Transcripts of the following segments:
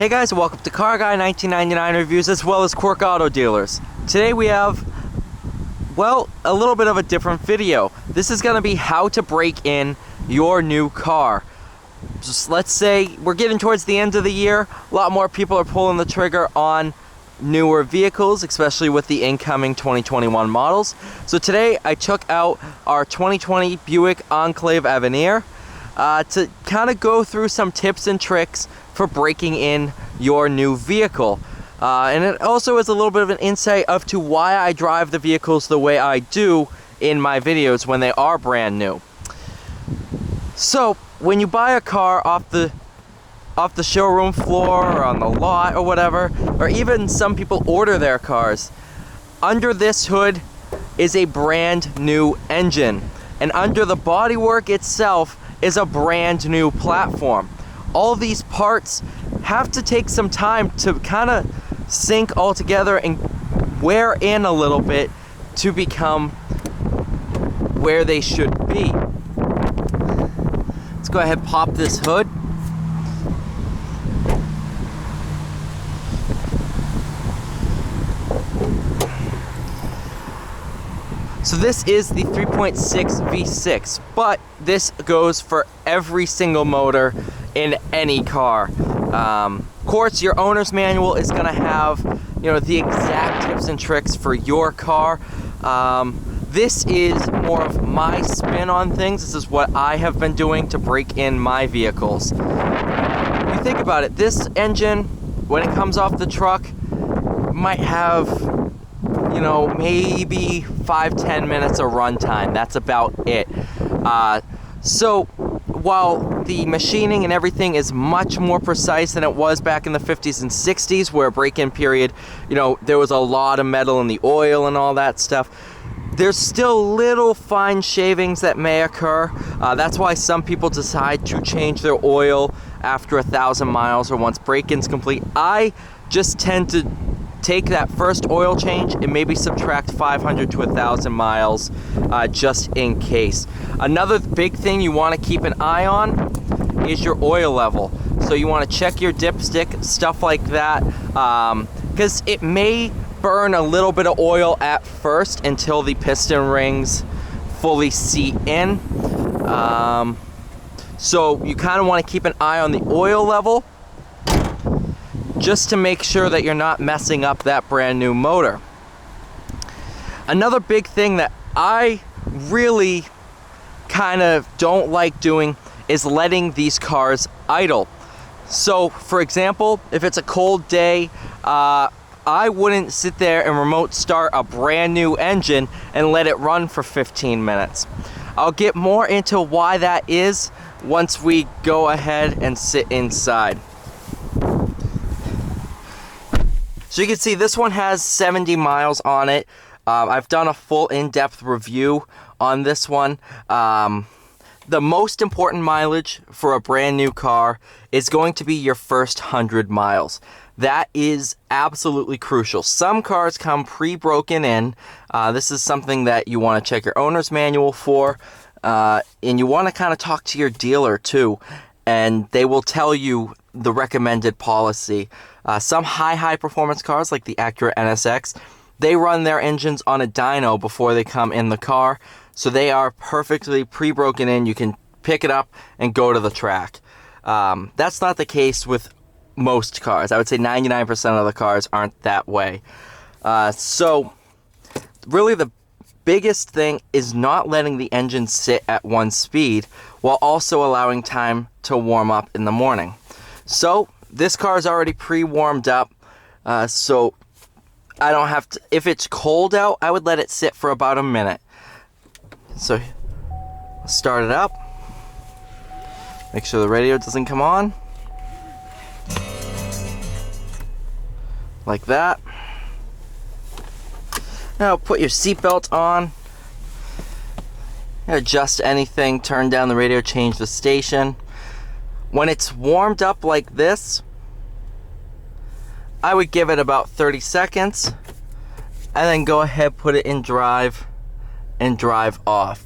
Hey guys, welcome to Car Guy 1999 Reviews as well as Quirk Auto Dealers. Today we have, well, a little bit of a different video. This is going to be how to break in your new car. Just let's say we're getting towards the end of the year. A lot more people are pulling the trigger on newer vehicles, especially with the incoming 2021 models. So today I took out our 2020 Buick Enclave Avenir to kind of go through some tips and tricks for breaking in your new vehicle. And it also is a little bit of an insight of to why I drive the vehicles the way I do in my videos when they are brand new. So when you buy a car off the showroom floor or on the lot or whatever, or even some people order their cars, under this hood is a brand new engine, and under the bodywork itself is a brand new platform. All these parts have to take some time to kind of sync all together and wear in a little bit to become where they should be. Let's go ahead and pop this hood. So this is the 3.6 V6, but this goes for every single motor in any car. Of course, your owner's manual is going to have, the exact tips and tricks for your car. This is more of my spin on things. This is what I have been doing to break in my vehicles. If you think about it, this engine, when it comes off the truck, might have maybe 5-10 minutes of runtime. That's about it. So while the machining and everything is much more precise than it was back in the 50s and 60s, where break-in period, there was a lot of metal in the oil and all that stuff, there's still little fine shavings that may occur. That's why some people decide to change their oil after 1,000 miles or once break-in's complete. I just tend to take that first oil change and maybe subtract 500 to 1,000 miles just in case. Another big thing you want to keep an eye on is your oil level. So you want to check your dipstick, stuff like that, because it may burn a little bit of oil at first until the piston rings fully seat in. So you kind of want to keep an eye on the oil level, just to make sure that you're not messing up that brand new motor. Another big thing that I really kind of don't like doing is letting these cars idle. So for example, if it's a cold day, I wouldn't sit there and remote start a brand new engine and let it run for 15 minutes. I'll get more into why that is once we go ahead and sit inside. So you can see this one has 70 miles on it. I've done a full in-depth review on this one. The most important mileage for a brand new car is going to be your first 100 miles. That is absolutely crucial. Some cars come pre-broken in. This is something that you want to check your owner's manual for. And you want to kind of talk to your dealer too. And they will tell you the recommended policy. Some high performance cars like the Acura NSX, they run their engines on a dyno before they come in the car, so they are perfectly pre-broken in. You can pick it up and go to the track. That's not the case with most cars. I would say 99% of the cars aren't that way. So really the biggest thing is not letting the engine sit at one speed while also allowing time to warm up in the morning. So this car is already pre-warmed up, so I don't have to, if it's cold out, I would let it sit for about a minute. So start it up, make sure the radio doesn't come on, like that. Now put your seatbelt on, adjust anything, turn down the radio, change the station. When it's warmed up like this, I would give it about 30 seconds and then go ahead, put it in drive and drive off.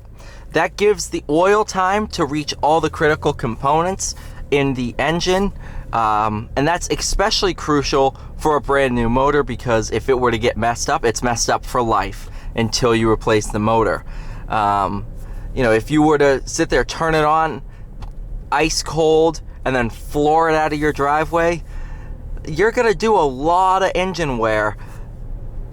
That gives the oil time to reach all the critical components in the engine And that's especially crucial for a brand new motor, because if it were to get messed up, it's messed up for life until you replace the motor. You know, if you were to sit there, turn it on ice cold, and then floor it out of your driveway, you're gonna do a lot of engine wear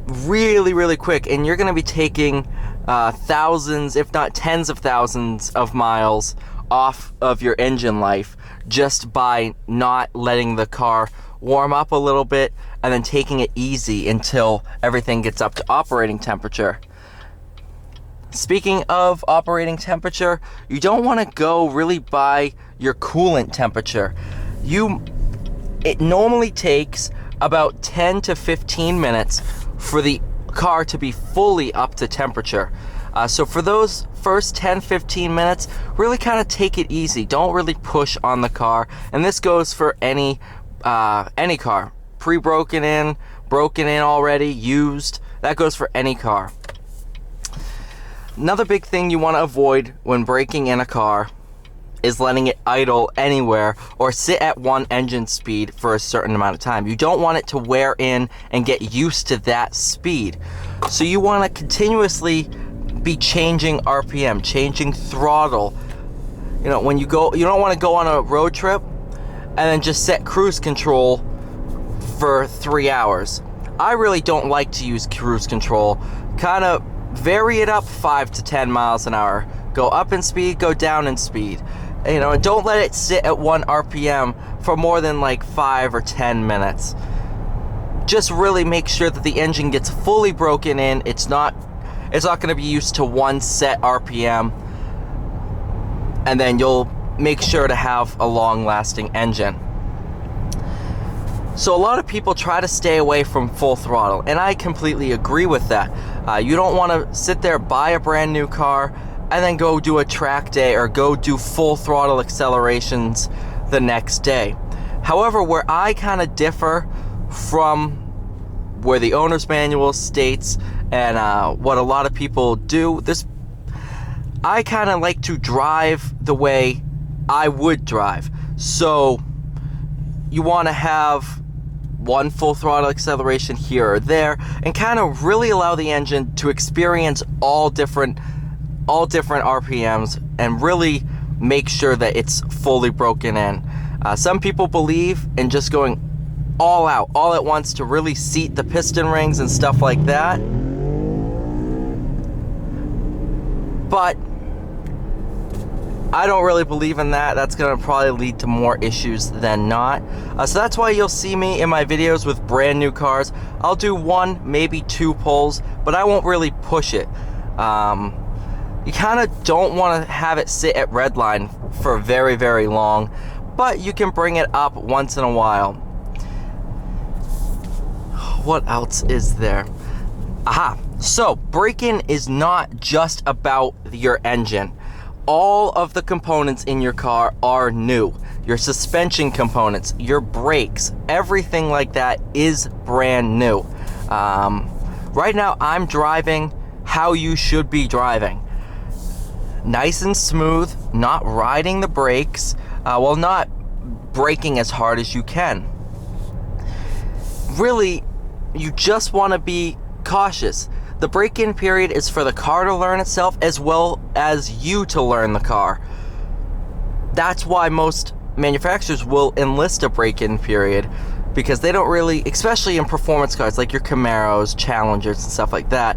really quick, and you're gonna be taking thousands, if not tens of thousands of miles off of your engine life just by not letting the car warm up a little bit and then taking it easy until everything gets up to operating temperature. Speaking of operating temperature, you don't want to go really by your coolant temperature. It normally takes about 10 to 15 minutes for the car to be fully up to temperature. So for those first 10-15 minutes, really kind of take it easy. Don't really push on the car. And this goes for any car. Pre-broken in, broken in already, used. That goes for any car. Another big thing you want to avoid when breaking in a car is letting it idle anywhere or sit at one engine speed for a certain amount of time. You don't want it to wear in and get used to that speed. So you want to continuously be changing RPM, changing throttle. You know, when you don't want to go on a road trip and then just set cruise control for 3 hours. I really don't like to use cruise control. Kind of vary it up 5 to 10 miles an hour. Go up in speed, go down in speed. You know, and don't let it sit at 1 RPM for more than like 5 or 10 minutes. Just really make sure that the engine gets fully broken in. It's not going to be used to one set RPM, and then you'll make sure to have a long-lasting engine. So a lot of people try to stay away from full throttle, and I completely agree with that. You don't want to sit there, buy a brand new car, and then go do a track day or go do full throttle accelerations the next day. However, where I kind of differ from where the owner's manual states and what a lot of people do, I kind of like to drive the way I would drive. So you want to have one full throttle acceleration here or there and kind of really allow the engine to experience all different RPMs and really make sure that it's fully broken in. Some people believe in just going all out, all at once to really seat the piston rings and stuff like that. But I don't really believe in that. That's going to probably lead to more issues than not. So that's why you'll see me in my videos with brand new cars. I'll do 1, maybe 2 pulls, but I won't really push it. You kind of don't want to have it sit at redline for very, very long, but you can bring it up once in a while. What else is there? Aha! So, break-in is not just about your engine. All of the components in your car are new. Your suspension components, your brakes, everything like that is brand new. Right now, I'm driving how you should be driving. Nice and smooth, not riding the brakes, while not braking as hard as you can. Really, you just want to be cautious. The break-in period is for the car to learn itself as well as you to learn the car. That's why most manufacturers will enlist a break-in period, because they don't really, especially in performance cars like your Camaros, Challengers, and stuff like that,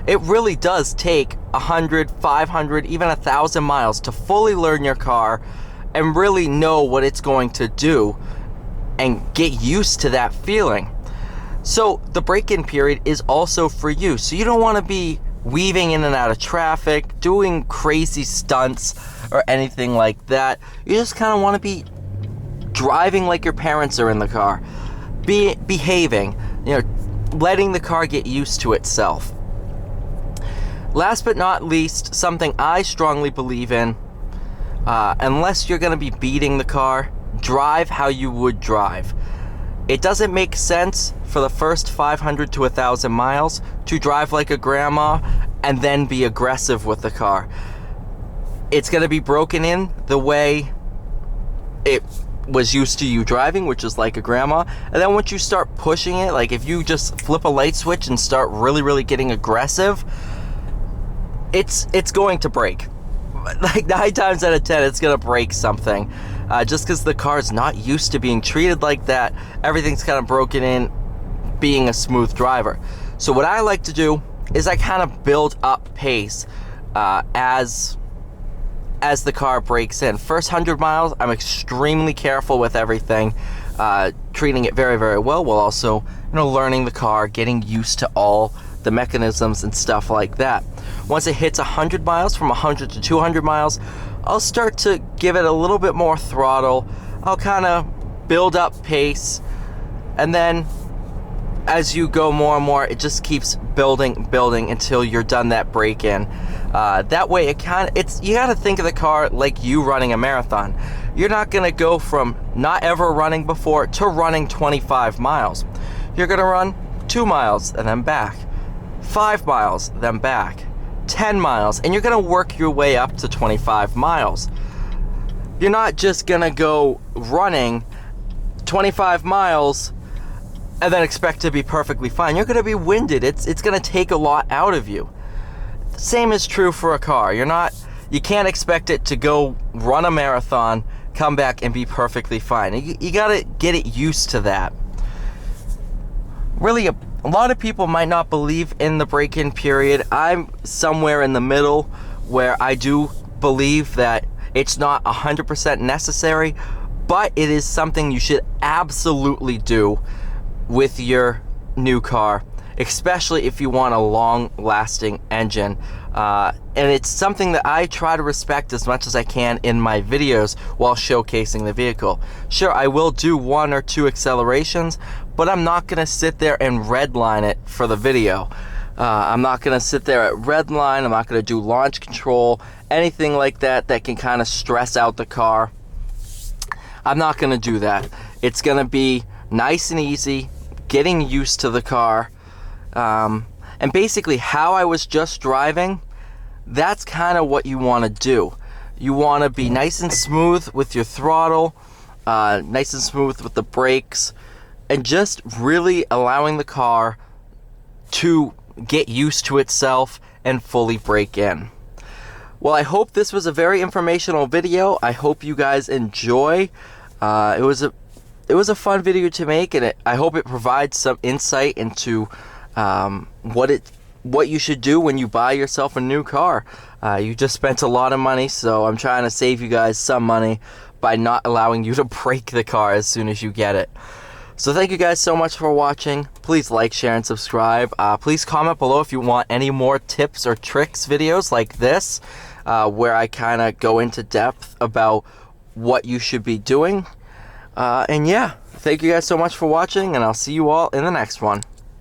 it really does take 100, 500, even 1,000 miles to fully learn your car and really know what it's going to do and get used to that feeling. So the break-in period is also for you. So you don't want to be weaving in and out of traffic, doing crazy stunts or anything like that. You just kind of want to be driving like your parents are in the car, behaving, letting the car get used to itself. Last but not least, something I strongly believe in, unless you're going to be beating the car, drive how you would drive. It doesn't make sense for the first 500 to 1,000 miles to drive like a grandma and then be aggressive with the car. It's going to be broken in the way it was used to you driving, which is like a grandma. And then once you start pushing it, like if you just flip a light switch and start really getting aggressive, it's going to break. Like 9 times out of 10, it's gonna break something. Just because the car is not used to being treated like that, everything's kind of broken in being a smooth driver. So what I like to do is I kind of build up pace as the car breaks in. First 100 miles, I'm extremely careful with everything, treating it very well, while also, learning the car, getting used to all the mechanisms and stuff like that. Once it hits 100 miles, from 100 to 200 miles, I'll start to give it a little bit more throttle. I'll kind of build up pace, and then as you go more and more, it just keeps building until you're done that break-in. That way, you got to think of the car like you running a marathon. You're not going to go from not ever running before to running 25 miles. You're going to run 2 miles and then back, 5 miles, then back, 10 miles, and you're going to work your way up to 25 miles. You're not just going to go running 25 miles and then expect to be perfectly fine. You're going to be winded. It's going to take a lot out of you. Same is true for a car. You can't expect it to go run a marathon, come back and be perfectly fine. You got to get it used to that. Really, a lot of people might not believe in the break-in period. I'm somewhere in the middle, where I do believe that it's not 100% necessary, but it is something you should absolutely do with your new car, especially if you want a long-lasting engine. And it's something that I try to respect as much as I can in my videos while showcasing the vehicle. Sure, I will do 1 or 2 accelerations, but I'm not going to sit there and redline it for the video. I'm not going to sit there at redline. I'm not going to do launch control, anything like that that can kind of stress out the car. I'm not going to do that. It's going to be nice and easy, getting used to the car, and basically how I was just driving, that's kind of what you want to do. You want to be nice and smooth with your throttle, nice and smooth with the brakes, and just really allowing the car to get used to itself and fully break in. Well, I hope this was a very informational video. I hope you guys enjoy. It was a fun video to make, and I hope it provides some insight into what you should do when you buy yourself a new car. You just spent a lot of money, so I'm trying to save you guys some money by not allowing you to break the car as soon as you get it. So thank you guys so much for watching. Please like, share, and subscribe. Please comment below if you want any more tips or tricks videos like this, where I kind of go into depth about what you should be doing. And yeah, thank you guys so much for watching, and I'll see you all in the next one.